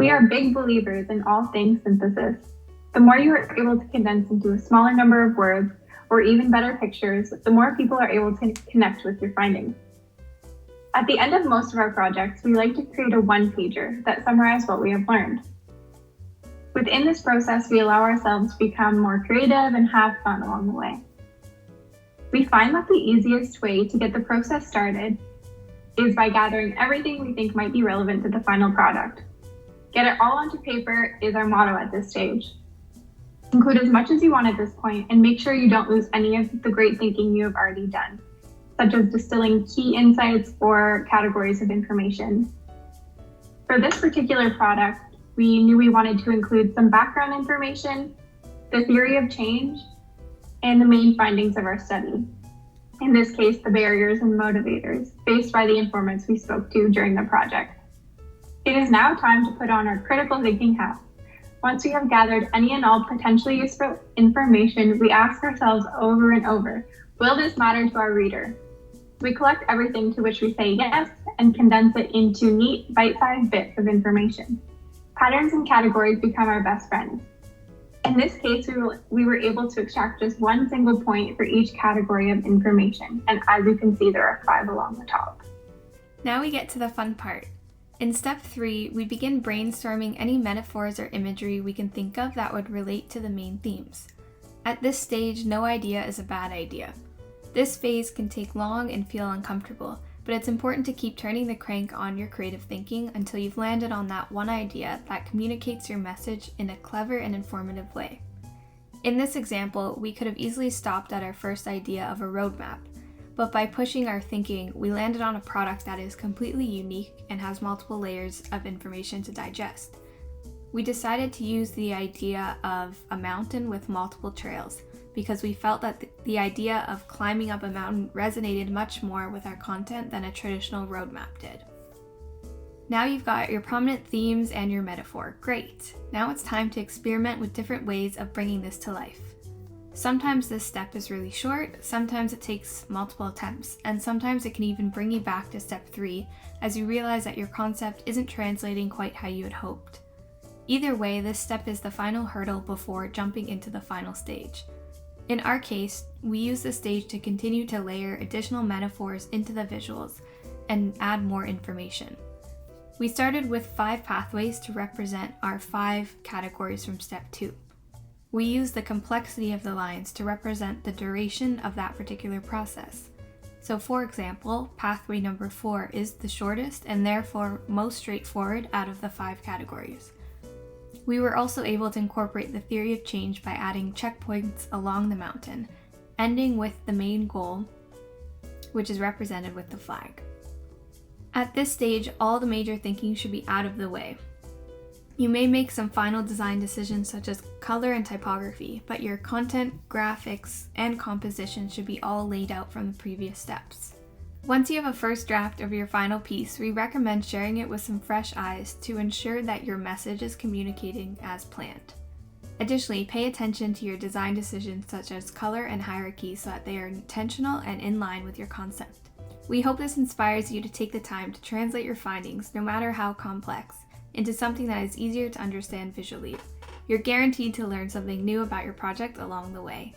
We are big believers in all things synthesis. The more you are able to condense into a smaller number of words, or even better pictures, the more people are able to connect with your findings. At the end of most of our projects, we like to create a one-pager that summarizes what we have learned. Within this process, we allow ourselves to become more creative and have fun along the way. We find that the easiest way to get the process started is by gathering everything we think might be relevant to the final product. Get it all onto paper is our motto at this stage. Include as much as you want at this point and make sure you don't lose any of the great thinking you have already done, such as distilling key insights or categories of information. For this particular product, we knew we wanted to include some background information, the theory of change, and the main findings of our study. In this case, the barriers and motivators, based by the informants we spoke to during the project. It is now time to put on our critical thinking hat. Once we have gathered any and all potentially useful information, we ask ourselves over and over, will this matter to our reader? We collect everything to which we say yes and condense it into neat, bite-sized bits of information. Patterns and categories become our best friends. In this case, we were able to extract just one single point for each category of information, and as you can see, there are 5 along the top. Now we get to the fun part. In step 3, we begin brainstorming any metaphors or imagery we can think of that would relate to the main themes. At this stage, no idea is a bad idea. This phase can take long and feel uncomfortable, but it's important to keep turning the crank on your creative thinking until you've landed on that one idea that communicates your message in a clever and informative way. In this example, we could have easily stopped at our first idea of a roadmap, but by pushing our thinking, we landed on a product that is completely unique and has multiple layers of information to digest. We decided to use the idea of a mountain with multiple trails because we felt that the idea of climbing up a mountain resonated much more with our content than a traditional roadmap did. Now you've got your prominent themes and your metaphor. Great! Now it's time to experiment with different ways of bringing this to life. Sometimes this step is really short, sometimes it takes multiple attempts, and sometimes it can even bring you back to step 3 as you realize that your concept isn't translating quite how you had hoped. Either way, this step is the final hurdle before jumping into the final stage. In our case, we use this stage to continue to layer additional metaphors into the visuals and add more information. We started with 5 pathways to represent our 5 categories from step 2. We use the complexity of the lines to represent the duration of that particular process. So for example, pathway number 4 is the shortest and therefore most straightforward out of the 5 categories. We were also able to incorporate the theory of change by adding checkpoints along the mountain, ending with the main goal, which is represented with the flag. At this stage, all the major thinking should be out of the way. You may make some final design decisions such as color and typography, but your content, graphics, and composition should be all laid out from the previous steps. Once you have a first draft of your final piece, we recommend sharing it with some fresh eyes to ensure that your message is communicating as planned. Additionally, pay attention to your design decisions such as color and hierarchy so that they are intentional and in line with your concept. We hope this inspires you to take the time to translate your findings, no matter how complex, into something that is easier to understand visually. You're guaranteed to learn something new about your project along the way.